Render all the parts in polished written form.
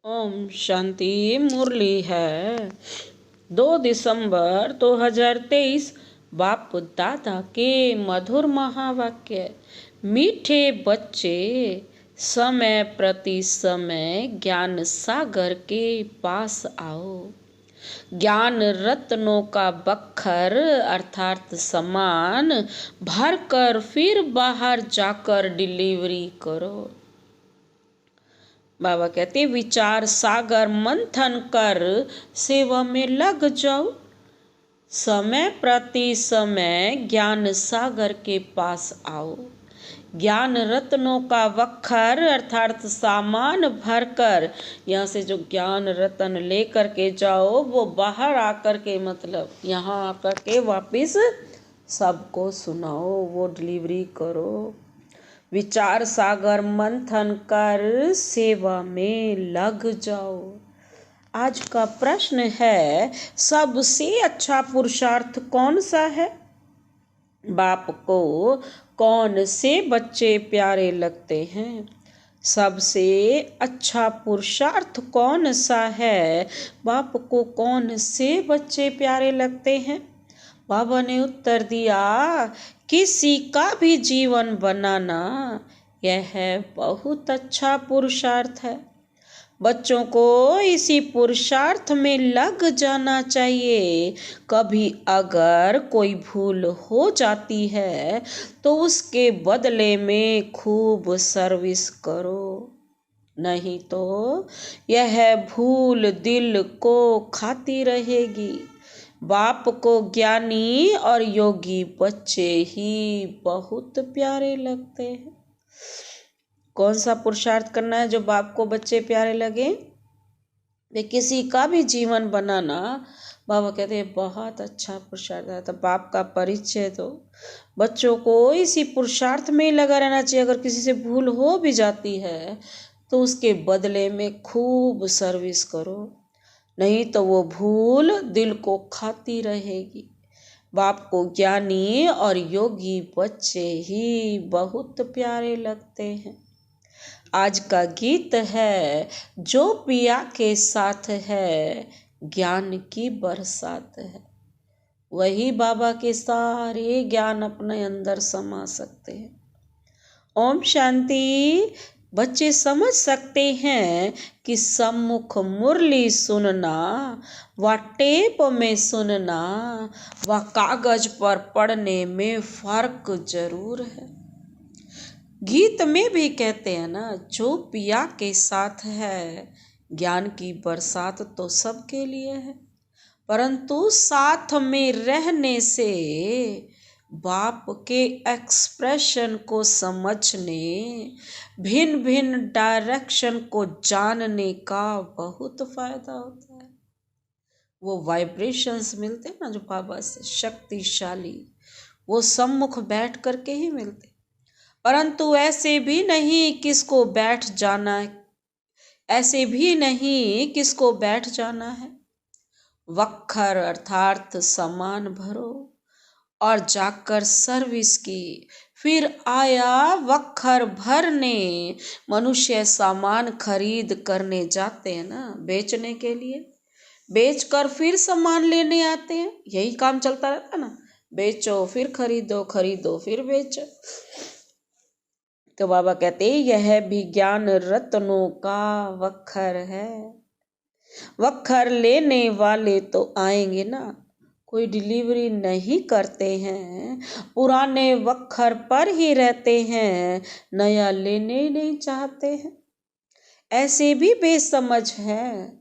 ओम शांति। मुरली है 2 दिसंबर 2023। बाप दादा के मधुर महावाक्य। मीठे बच्चे, समय प्रति समय ज्ञान सागर के पास आओ। ज्ञान रत्नों का बख्तर अर्थात सामान भरकर फिर बाहर जाकर डिलीवरी करो। बाबा कहते विचार सागर मंथन कर सेवा में लग जाओ। समय प्रति समय ज्ञान सागर के पास आओ। ज्ञान रत्नों का वखर अर्थात सामान भरकर, यहाँ से जो ज्ञान रत्न लेकर के जाओ वो बाहर आकर के मतलब यहाँ आकर के वापिस सबको सुनाओ, वो डिलीवरी करो। विचार सागर मंथन कर सेवा में लग जाओ। आज का प्रश्न है, सबसे अच्छा पुरुषार्थ कौन सा है? बाप को कौन से बच्चे प्यारे लगते हैं? सबसे अच्छा पुरुषार्थ कौन सा है? बाप को कौन से बच्चे प्यारे लगते हैं? बाबा ने उत्तर दिया, किसी का भी जीवन बनाना यह बहुत अच्छा पुरुषार्थ है। बच्चों को इसी पुरुषार्थ में लग जाना चाहिए। कभी अगर कोई भूल हो जाती है तो उसके बदले में खूब सर्विस करो, नहीं तो यह भूल दिल को खाती रहेगी। बाप को ज्ञानी और योगी बच्चे ही बहुत प्यारे लगते हैं। कौन सा पुरुषार्थ करना है जो बाप को बच्चे प्यारे लगे? वे किसी का भी जीवन बनाना, बाबा कहते हैं बहुत अच्छा पुरुषार्थ है। तो बाप का परिचय दो। बच्चों को इसी पुरुषार्थ में ही लगा रहना चाहिए। अगर किसी से भूल हो भी जाती है तो उसके बदले में खूब सर्विस करो, नहीं तो वो भूल दिल को खाती रहेगी। बाप को ज्ञानी और योगी बच्चे ही बहुत प्यारे लगते हैं। आज का गीत है, जो पिया के साथ है ज्ञान की बरसात है। वही बाबा के सारे ज्ञान अपने अंदर समा सकते हैं। ओम शांति। बच्चे समझ सकते हैं कि सम्मुख मुरली सुनना व टेप में सुनना व कागज पर पढ़ने में फर्क जरूर है। गीत में भी कहते हैं ना, जो पिया के साथ है ज्ञान की बरसात तो सबके लिए है, परंतु साथ में रहने से बाप के एक्सप्रेशन को समझने, भिन्न भिन्न डायरेक्शन को जानने का बहुत फायदा होता है। वो वाइब्रेशंस मिलते हैं ना जो बाबा से शक्तिशाली, वो सम्मुख बैठ करके ही मिलते। परंतु ऐसे भी नहीं किसको बैठ जाना है, ऐसे भी नहीं किसको बैठ जाना है। वक्खर अर्थात सामान भरो और जाकर सर्विस की। फिर आया वक्खर भरने। मनुष्य सामान खरीद करने जाते हैं ना बेचने के लिए, बेचकर फिर सामान लेने आते हैं। यही काम चलता रहता है ना, बेचो फिर खरीदो, खरीदो फिर बेचो। तो बाबा कहते यह भी ज्ञान रत्नों का वक्खर है। वक्खर लेने वाले तो आएंगे ना, कोई डिलीवरी नहीं करते हैं, पुराने वक्खर पर ही रहते हैं, नया लेने नहीं चाहते हैं। ऐसे भी बेसमझ हैं।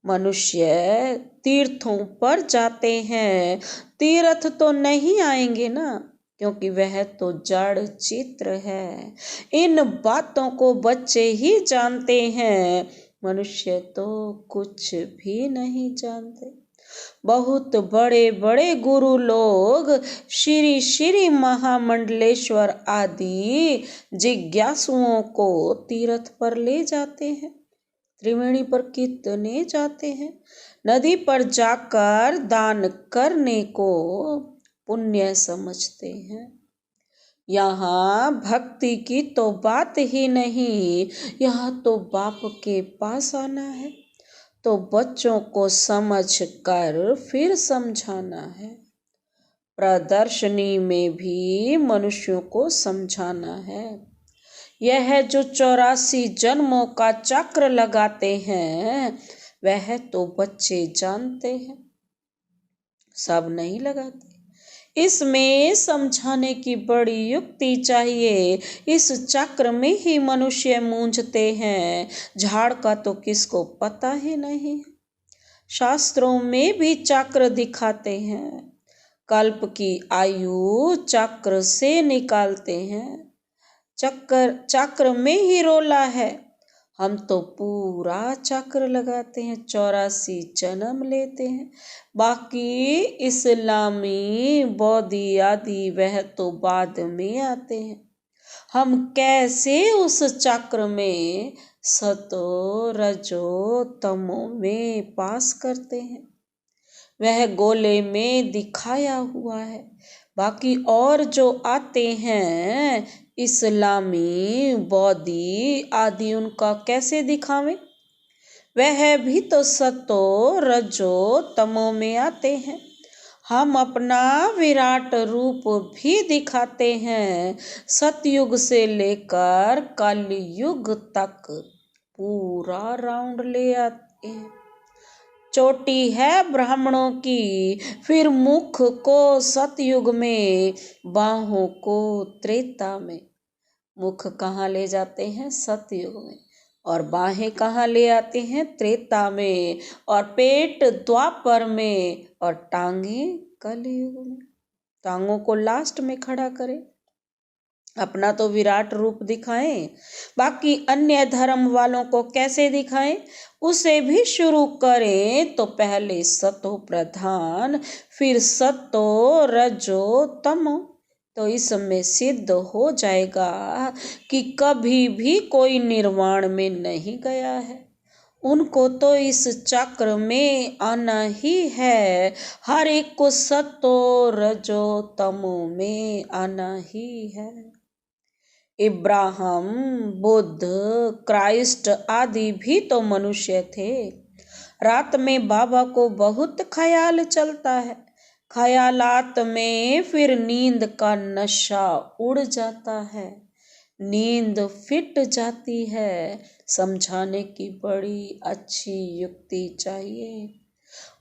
मनुष्य तीर्थों पर जाते हैं, तीर्थ तो नहीं आएंगे ना, क्योंकि वह तो जड़ चित्र है। इन बातों को बच्चे ही जानते हैं, मनुष्य तो कुछ भी नहीं जानते। बहुत बड़े बड़े गुरु लोग श्री श्री महामंडलेश्वर आदि जिज्ञासुओं को तीर्थ पर ले जाते हैं। त्रिवेणी पर कितने जाते हैं। नदी पर जाकर दान करने को पुण्य समझते हैं। यहाँ भक्ति की तो बात ही नहीं, यहाँ तो बाप के पास आना है, तो बच्चों को समझ कर फिर समझाना है। प्रदर्शनी में भी मनुष्यों को समझाना है। यह जो 84 जन्मों का चक्र लगाते हैं, वह तो बच्चे जानते हैं, सब नहीं लगाते। इसमें समझाने की बड़ी युक्ति चाहिए। इस चक्र में ही मनुष्य मूंझते हैं, झाड़ का तो किसको पता ही नहीं। शास्त्रों में भी चक्र दिखाते हैं, कल्प की आयु चक्र से निकालते हैं। चक्र में ही रोला है, हम तो पूरा चक्र लगाते हैं, 84 जन्म लेते हैं। बाकी इस्लामी बौद्धी आदि वह तो बाद में आते हैं। हम कैसे उस चक्र में सतो रजो तमो में पास करते हैं, वह गोले में दिखाया हुआ है। बाकी और जो आते हैं इस्लामी बौद्धी आदि, उनका कैसे दिखावें? वह भी तो सतो रजो तमो में आते हैं। हम अपना विराट रूप भी दिखाते हैं, सतयुग से लेकर कलयुग तक पूरा राउंड ले आते हैं। चोटी है ब्राह्मणों की, फिर मुख को सतयुग में, बाहों को त्रेता में। मुख कहाँ ले जाते हैं? सतयुग में। और बाहें कहाँ ले आते हैं? त्रेता में। और पेट द्वापर में, और टांगे कलयुग में। टांगों को लास्ट में खड़ा करें, अपना तो विराट रूप दिखाएं। बाकी अन्य धर्म वालों को कैसे दिखाएं, उसे भी शुरू करें। तो पहले सतो प्रधान, फिर सतो रजो तमो। तो इसमें सिद्ध हो जाएगा कि कभी भी कोई निर्वाण में नहीं गया है। उनको तो इस चक्र में आना ही है। हर एक को सतो रजो तमो में आना ही है। इब्राहिम, बुद्ध, क्राइस्ट आदि भी तो मनुष्य थे। रात में बाबा को बहुत ख्याल चलता है, ख्यालात में फिर नींद का नशा उड़ जाता है, नींद फिट जाती है। समझाने की बड़ी अच्छी युक्ति चाहिए।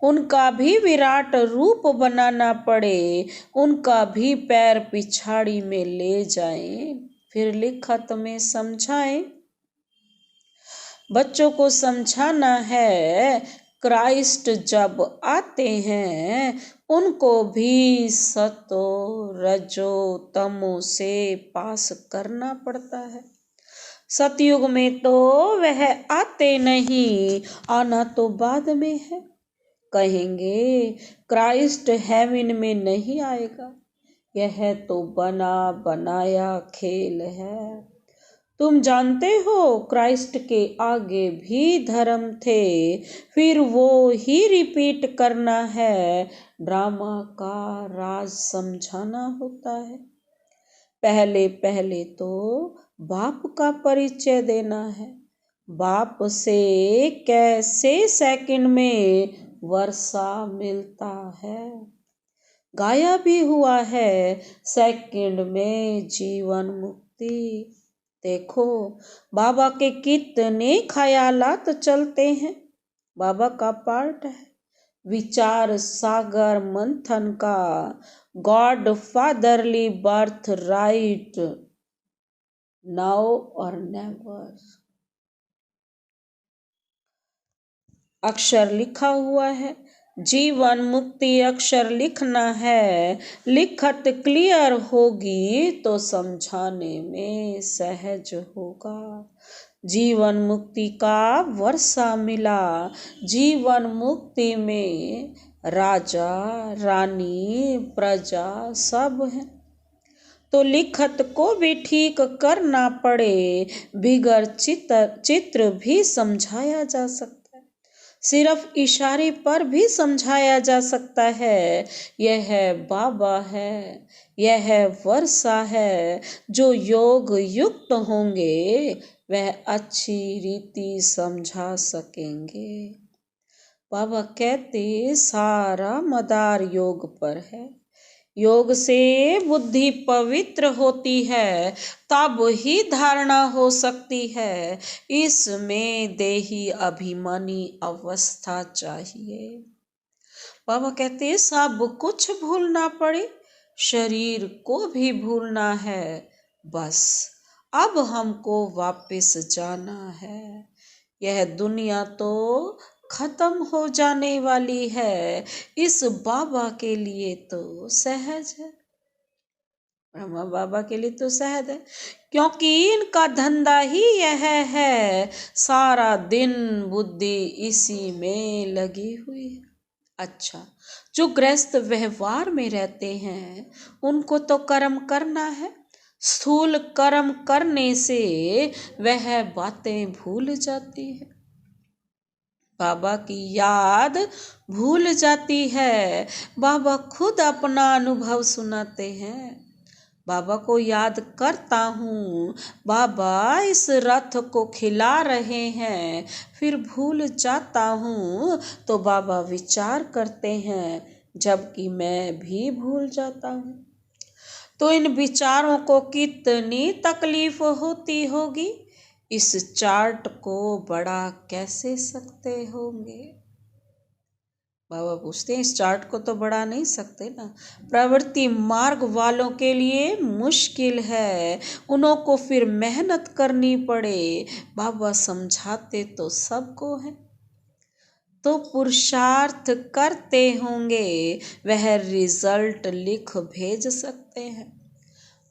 उनका भी विराट रूप बनाना पड़े, उनका भी पैर पिछाड़ी में ले जाएं, फिर लिखत में समझाएं। बच्चों को समझाना है, क्राइस्ट जब आते हैं उनको भी सतो रजो तमो से पास करना पड़ता है। सतयुग में तो वह आते नहीं, आना तो बाद में है। कहेंगे क्राइस्ट हेवन में नहीं आएगा, यह तो बना बनाया खेल है। तुम जानते हो क्राइस्ट के आगे भी धर्म थे, फिर वो ही रिपीट करना है। ड्रामा का राज समझाना होता है। पहले पहले तो बाप का परिचय देना है। बाप से कैसे सेकंड में वर्षा मिलता है। गाया भी हुआ है, सेकंड में जीवन मुक्ति। देखो बाबा के कितने ख्यालात चलते हैं। बाबा का पार्ट है विचार सागर मंथन का, God fatherly birth right, now और नेवर। अक्षर लिखा हुआ है, जीवन मुक्ति अक्षर लिखना है। लिखत क्लियर होगी तो समझाने में सहज होगा। जीवन मुक्ति का वर्षा मिला, जीवन मुक्ति में राजा रानी प्रजा सब है। तो लिखत को भी ठीक करना पड़े, बिगर चित्र भी समझाया जा सकता है। सिर्फ इशारे पर भी समझाया जा सकता है। यह बाबा है, यह वर्षा है। जो योग युक्त होंगे वह अच्छी रीति समझा सकेंगे। बाबा कहते सारा मदार योग पर है। योग से बुद्धि पवित्र होती है, तब ही धारणा हो सकती है। इसमें देही अभिमानी अवस्था चाहिए। बाबा कहते हैं सब कुछ भूलना पड़े, शरीर को भी भूलना है। बस अब हमको वापस जाना है। यह दुनिया तो खत्म हो जाने वाली है। इस बाबा के लिए तो सहज है, ब्रह्मा बाबा के लिए तो सहज है, क्योंकि इनका धंधा ही यह है। सारा दिन बुद्धि इसी में लगी हुई है। अच्छा, जो गृहस्थ व्यवहार में रहते हैं उनको तो कर्म करना है। स्थूल कर्म करने से वह बातें भूल जाती है, बाबा की याद भूल जाती है। बाबा खुद अपना अनुभव सुनाते हैं। बाबा को याद करता हूँ, बाबा इस रथ को खिला रहे हैं, फिर भूल जाता हूँ तो बाबा विचार करते हैं, जबकि मैं भी भूल जाता हूँ। तो इन विचारों को कितनी तकलीफ होती होगी। इस चार्ट को बड़ा कैसे सकते होंगे। बाबा पूछते हैं इस चार्ट को तो बढ़ा नहीं सकते ना। प्रवृत्ति मार्ग वालों के लिए मुश्किल है, उन्हों को फिर मेहनत करनी पड़े। बाबा समझाते तो सबको है, तो पुरुषार्थ करते होंगे, वह रिजल्ट लिख भेज सकते हैं।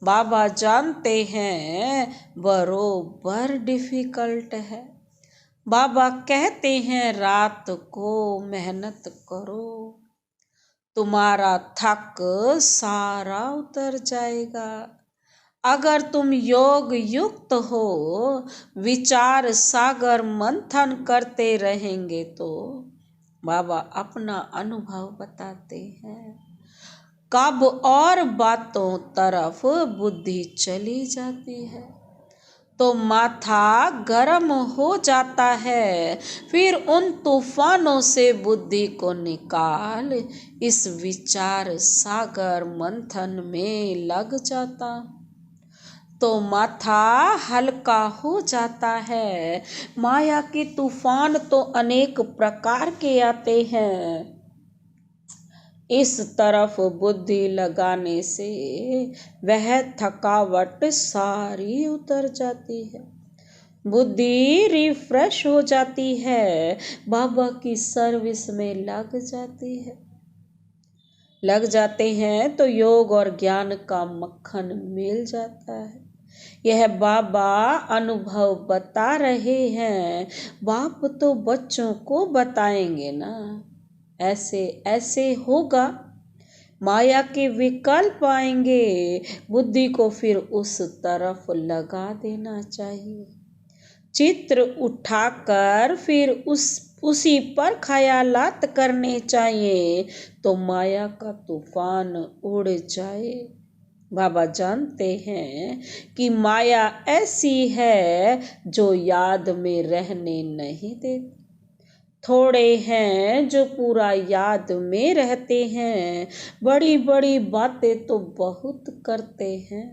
बाबा जानते हैं बरोबर डिफिकल्ट है। बाबा कहते हैं रात को मेहनत करो, तुम्हारा थक सारा उतर जाएगा। अगर तुम योग युक्त हो, विचार सागर मंथन करते रहेंगे तो बाबा अपना अनुभव बताते हैं। कब और बातों तरफ बुद्धि चली जाती है तो माथा गर्म हो जाता है। फिर उन तूफानों से बुद्धि को निकाल इस विचार सागर मंथन में लग जाता तो माथा हल्का हो जाता है। माया के तूफान तो अनेक प्रकार के आते हैं। इस तरफ बुद्धि लगाने से वह थकावट सारी उतर जाती है, बुद्धि रिफ्रेश हो जाती है, बाबा की सर्विस में लग जाती है। लग जाते हैं तो योग और ज्ञान का मक्खन मिल जाता है। यह बाबा अनुभव बता रहे हैं। बाप तो बच्चों को बताएंगे ना, ऐसे ऐसे होगा। माया के विकल्प आएंगे, बुद्धि को फिर उस तरफ लगा देना चाहिए। चित्र उठाकर फिर उसी पर ख्यालात करने चाहिए तो माया का तूफान उड़ जाए। बाबा जानते हैं कि माया ऐसी है जो याद में रहने नहीं देती। थोड़े हैं जो पूरा याद में रहते हैं, बड़ी बड़ी बातें तो बहुत करते हैं।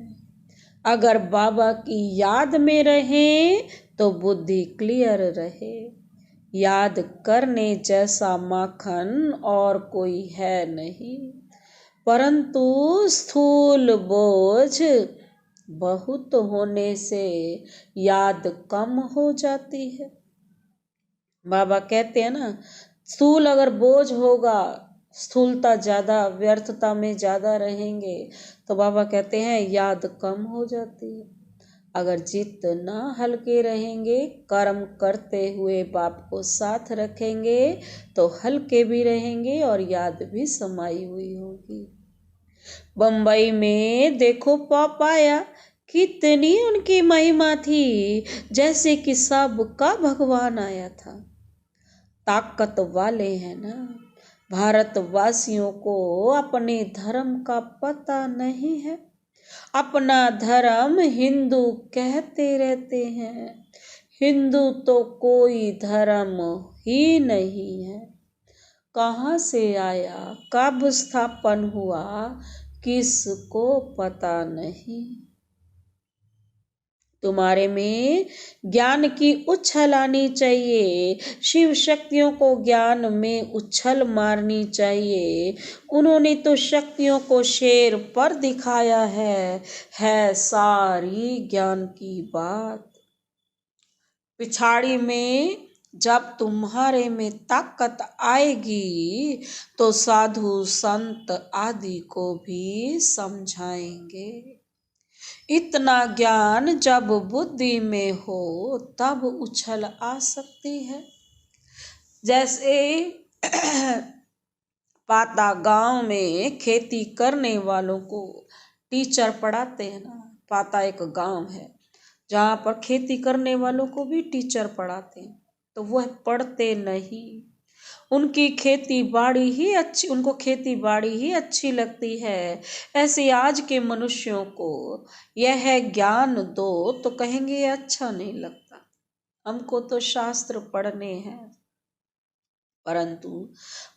अगर बाबा की याद में रहें तो बुद्धि क्लियर रहे। याद करने जैसा माखन और कोई है नहीं, परंतु स्थूल बोझ बहुत होने से याद कम हो जाती है। बाबा कहते हैं ना, स्थूल अगर बोझ होगा, स्थूलता ज़्यादा, व्यर्थता में ज़्यादा रहेंगे तो बाबा कहते हैं याद कम हो जाती है। अगर जितना हल्के रहेंगे, कर्म करते हुए बाप को साथ रखेंगे तो हल्के भी रहेंगे और याद भी समाई हुई होगी। बम्बई में देखो पापाया, कितनी उनकी महिमा थी, जैसे कि सबका भगवान आया था। ताकत वाले हैं ना। भारतवासियों को अपने धर्म का पता नहीं है। अपना धर्म हिंदू कहते रहते हैं। हिंदू तो कोई धर्म ही नहीं है। कहाँ से आया, कब स्थापन हुआ, किसको पता नहीं। तुम्हारे में ज्ञान की उछल आनी चाहिए। शिव शक्तियों को ज्ञान में उछल मारनी चाहिए। उन्होंने तो शक्तियों को शेर पर दिखाया है सारी ज्ञान की बात। पिछाड़ी में जब तुम्हारे में ताकत आएगी तो साधु संत आदि को भी समझाएंगे। इतना ज्ञान जब बुद्धि में हो तब उछल आ सकती है। जैसे पाता गांव में खेती करने वालों को टीचर पढ़ाते हैं ना। पाता एक गांव है जहाँ पर खेती करने वालों को भी टीचर पढ़ाते हैं, तो वह पढ़ते नहीं। उनको खेती बाड़ी ही अच्छी लगती है। ऐसे आज के मनुष्यों को यह ज्ञान दो तो कहेंगे अच्छा नहीं लगता, हमको तो शास्त्र पढ़ने हैं। परंतु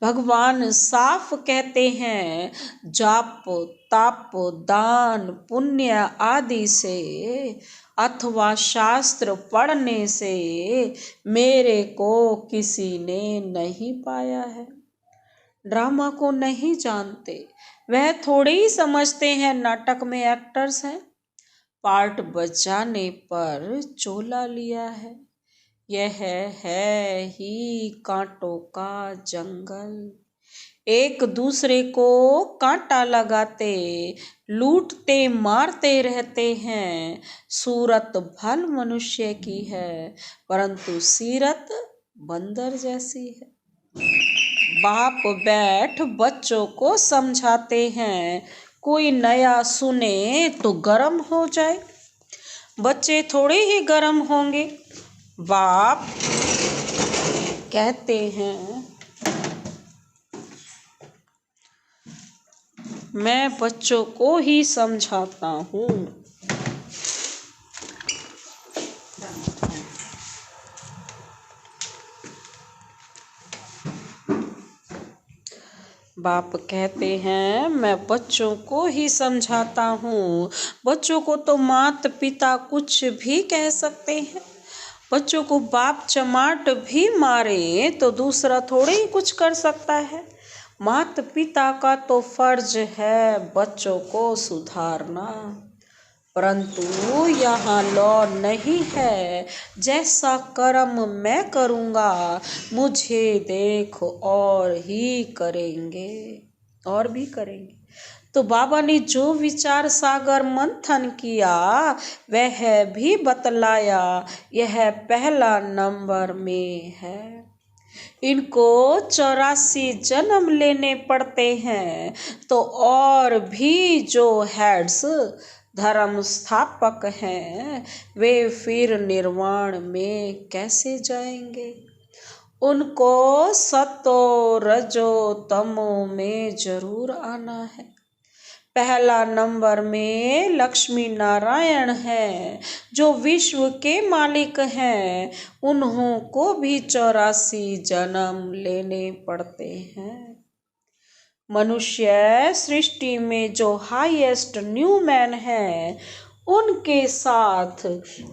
भगवान साफ कहते हैं, जाप ताप दान पुण्य आदि से अथवा शास्त्र पढ़ने से मेरे को किसी ने नहीं पाया है। ड्रामा को नहीं जानते, वह थोड़े ही समझते हैं नाटक में एक्टर्स हैं। पार्ट बजाने पर चोला लिया है। यह है ही कांटों का जंगल। एक दूसरे को कांटा लगाते, लूटते मारते रहते हैं। सूरत भल मनुष्य की है परंतु सीरत बंदर जैसी है। बाप बैठ बच्चों को समझाते हैं, कोई नया सुने तो गरम हो जाए। बच्चे थोड़े ही गरम होंगे। बाप कहते हैं, मैं बच्चों को ही समझाता हूँ। बाप कहते हैं, मैं बच्चों को ही समझाता हूँ। बच्चों को तो माता पिता कुछ भी कह सकते हैं। बच्चों को बाप चमाट भी मारे तो दूसरा थोड़े ही कुछ कर सकता है। माता पिता का तो फर्ज है बच्चों को सुधारना, परंतु यहाँ लॉ नहीं है जैसा कर्म मैं करूँगा मुझे देख और ही करेंगे, और भी करेंगे। तो बाबा ने जो विचार सागर मंथन किया वह भी बतलाया, यह पहला नंबर में है। इनको 84 जन्म लेने पड़ते हैं तो और भी जो हेड्स धर्म स्थापक हैं वे फिर निर्वाण में कैसे जाएंगे। उनको सतो रजो तमो में जरूर आना है। पहला नंबर में लक्ष्मी नारायण हैं जो विश्व के मालिक हैं। उन्हों को भी 84 जन्म लेने पड़ते हैं। मनुष्य सृष्टि में जो हाईएस्ट न्यू मैन है उनके साथ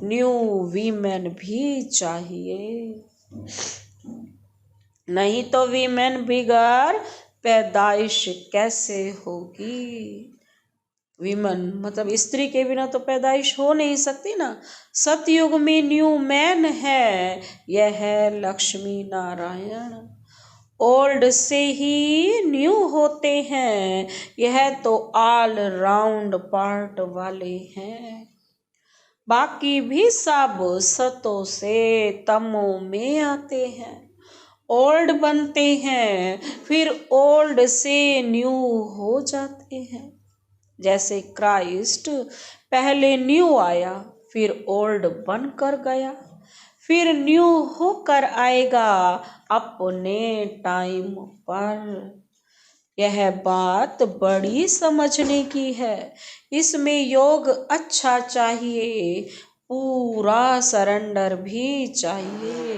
न्यू वीमेन भी चाहिए, नहीं तो वीमेन बिगर पैदाइश कैसे होगी। वीमन मतलब स्त्री के बिना तो पैदाइश हो नहीं सकती ना। सतयुग में न्यू मैन है, यह है लक्ष्मी नारायण। ओल्ड से ही न्यू होते हैं, यह तो ऑल राउंड पार्ट वाले हैं। बाकी भी सब सतों से तमों में आते हैं, ओल्ड बनते हैं फिर ओल्ड से न्यू हो जाते हैं। जैसे क्राइस्ट पहले न्यू आया फिर ओल्ड बन कर गया, फिर न्यू होकर आएगा अपने टाइम पर। यह बात बड़ी समझने की है। इसमें योग अच्छा चाहिए, पूरा सरेंडर भी चाहिए,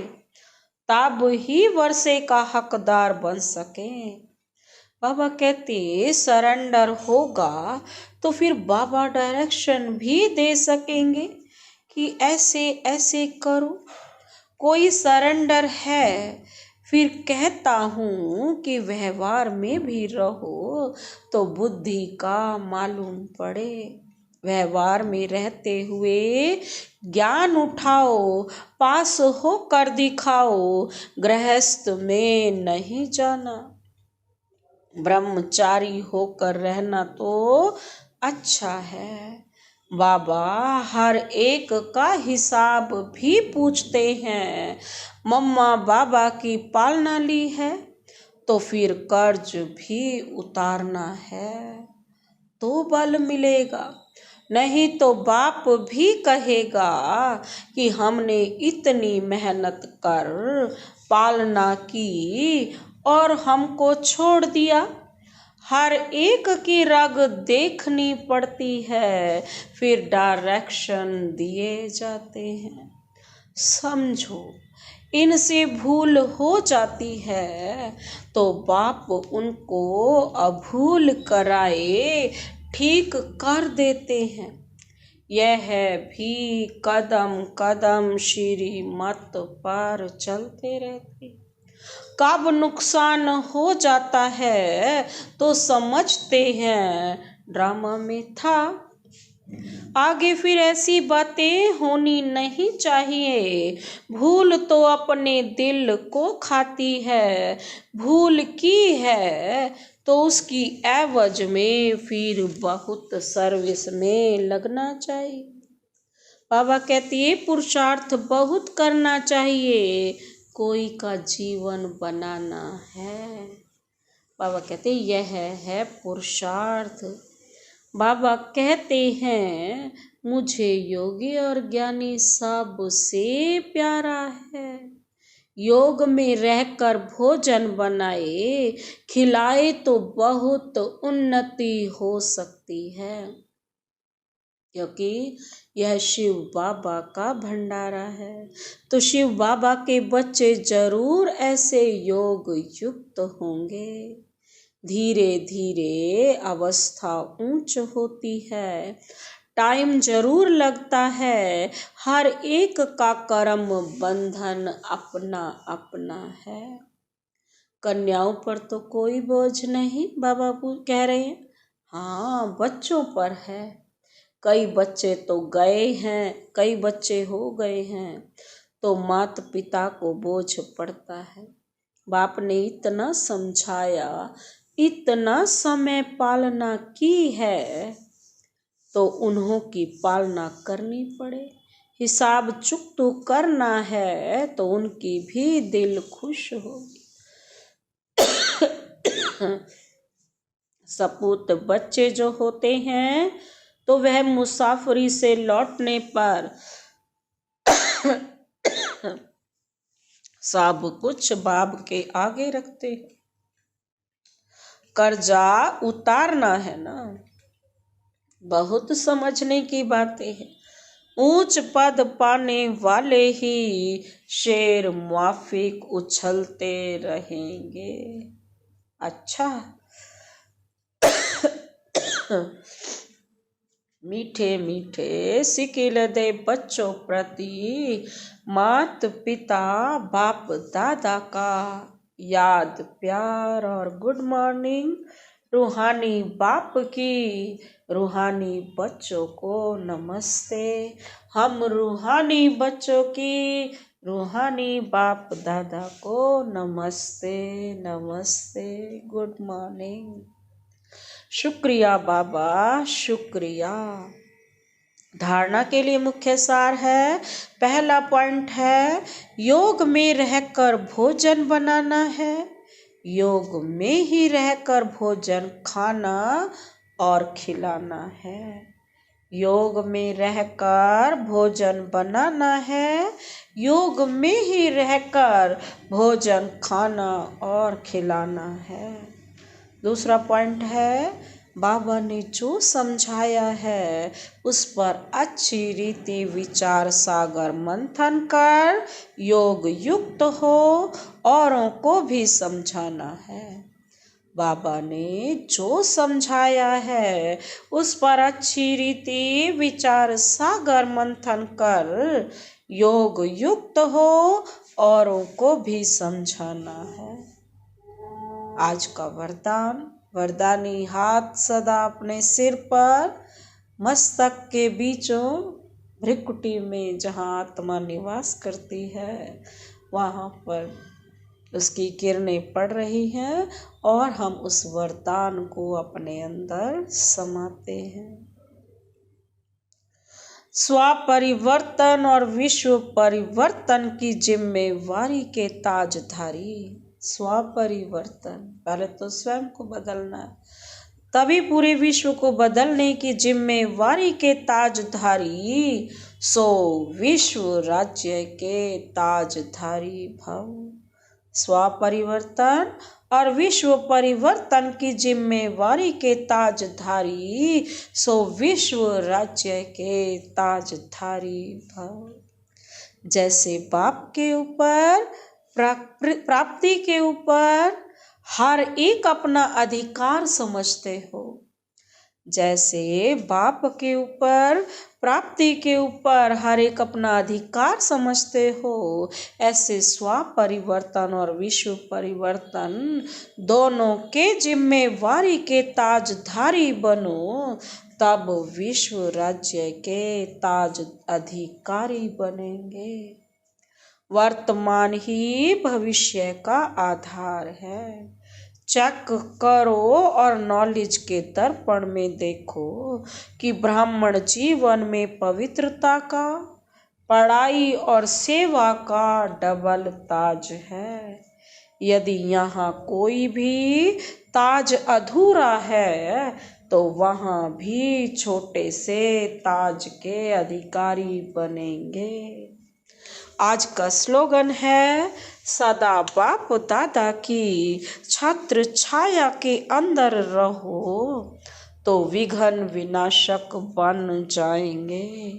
तब ही वर्षे का हकदार बन सके। बाबा कहते सरेंडर होगा तो फिर बाबा डायरेक्शन भी दे सकेंगे कि ऐसे ऐसे करो। कोई सरेंडर है फिर कहता हूँ कि व्यवहार में भी रहो तो बुद्धि का मालूम पड़े। व्यवहार में रहते हुए ज्ञान उठाओ, पास हो कर दिखाओ, गृहस्थ में नहीं जाना। ब्रह्मचारी होकर रहना तो अच्छा है। बाबा हर एक का हिसाब भी पूछते हैं। मम्मा बाबा की पालना ली है तो फिर कर्ज भी उतारना है तो बल मिलेगा, नहीं तो बाप भी कहेगा कि हमने इतनी मेहनत कर पालना की और हमको छोड़ दिया। हर एक की रग देखनी पड़ती है, फिर डायरेक्शन दिए जाते हैं। समझो, इनसे भूल हो जाती है तो बाप उनको अभूल कराए ठीक कर देते हैं। यह भी कदम कदम श्रीमत पर चलते रहते। कब नुकसान हो जाता है तो समझते हैं ड्रामा में था। आगे फिर ऐसी बातें होनी नहीं चाहिए। भूल तो अपने दिल को खाती है, भूल की है तो उसकी एवज में फिर बहुत सर्विस में लगना चाहिए। बाबा कहती है पुरुषार्थ बहुत करना चाहिए, कोई का जीवन बनाना है। बाबा कहते यह है पुरुषार्थ। बाबा कहते हैं मुझे योगी और ज्ञानी सबसे प्यारा है। योग में रहकर भोजन बनाए खिलाए तो बहुत उन्नति हो सकती है, क्योंकि यह शिव बाबा का भंडारा है। तो शिव बाबा के बच्चे जरूर ऐसे योग युक्त होंगे। धीरे धीरे अवस्था ऊंच होती है, टाइम जरूर लगता है। हर एक का कर्म बंधन अपना अपना है। कन्याओं पर तो कोई बोझ नहीं, बाबा कह रहे हैं। हाँ, बच्चों पर है। कई बच्चे तो गए हैं, कई बच्चे हो गए हैं तो माता पिता को बोझ पड़ता है। बाप ने इतना समझाया, इतना समय पालना की है तो उन्हों की पालना करनी पड़े। हिसाब चुकता करना है तो उनकी भी दिल खुश होगी। सपूत बच्चे जो होते हैं तो वह मुसाफरी से लौटने पर सब कुछ बाप के आगे रखते हैं। कर्जा उतारना है ना, बहुत समझने की बातें हैं। ऊंच पद पाने वाले ही शेर माफिक उछलते रहेंगे। अच्छा, मीठे मीठे सिकिल दे बच्चों प्रति मात पिता बाप दादा का याद प्यार और गुड मॉर्निंग। रूहानी बाप की रूहानी बच्चों को नमस्ते। हम रूहानी बच्चों की रूहानी बाप दादा को नमस्ते नमस्ते, गुड मॉर्निंग। शुक्रिया बाबा, शुक्रिया। धारणा के लिए मुख्य सार है। पहला पॉइंट है योग में रहकर भोजन बनाना है। योग में ही रहकर भोजन खाना और खिलाना है। योग में रहकर भोजन बनाना है, योग में ही रहकर भोजन खाना और खिलाना है। दूसरा पॉइंट है, बाबा ने जो समझाया है उस पर अच्छी रीति विचार सागर मंथन कर योग युक्त हो, औरों को भी समझाना है। बाबा ने जो समझाया है उस पर अच्छी रीति विचार सागर मंथन कर योग युक्त हो, औरों को भी समझाना है। आज का वरदान, वरदानी हाथ सदा अपने सिर पर, मस्तक के बीचों भ्रिकुटी में जहाँ आत्मा निवास करती है वहाँ पर उसकी किरणें पड़ रही हैं और हम उस वरदान को अपने अंदर समाते हैं। स्व परिवर्तन और विश्व परिवर्तन की जिम्मेवारी के ताजधारी। स्व परिवर्तन, पहले तो स्वयं को बदलना है, तभी पूरे विश्व को बदलने की जिम्मेवारी के ताजधारी सो विश्व राज्य के ताजधारी भव। स्व परिवर्तन और विश्व परिवर्तन की जिम्मेवारी के ताजधारी सो विश्व राज्य के ताजधारी भव। जैसे बाप के ऊपर, प्राप्ति के ऊपर हर एक अपना अधिकार समझते हो, जैसे बाप के ऊपर, प्राप्ति के ऊपर हर एक अपना अधिकार समझते हो, ऐसे स्व परिवर्तन और विश्व परिवर्तन दोनों के जिम्मेवारी के ताजधारी बनो, तब विश्व राज्य के ताज अधिकारी बनेंगे। वर्तमान ही भविष्य का आधार है। चेक करो और नॉलेज के दर्पण में देखो कि ब्राह्मण जीवन में पवित्रता का, पढ़ाई और सेवा का डबल ताज है। यदि यहाँ कोई भी ताज अधूरा है तो वहाँ भी छोटे से ताज के अधिकारी बनेंगे। आज का स्लोगन है, सदा बाप दादा की छत्र छाया के अंदर रहो तो विघ्न विनाशक बन जाएंगे।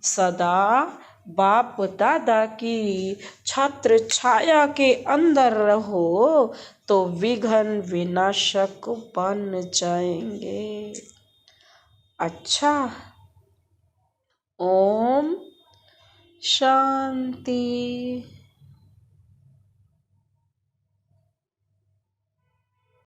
सदा बाप दादा की छत्र छाया के अंदर रहो तो विघ्न विनाशक बन जाएंगे। अच्छा, ओम शांति।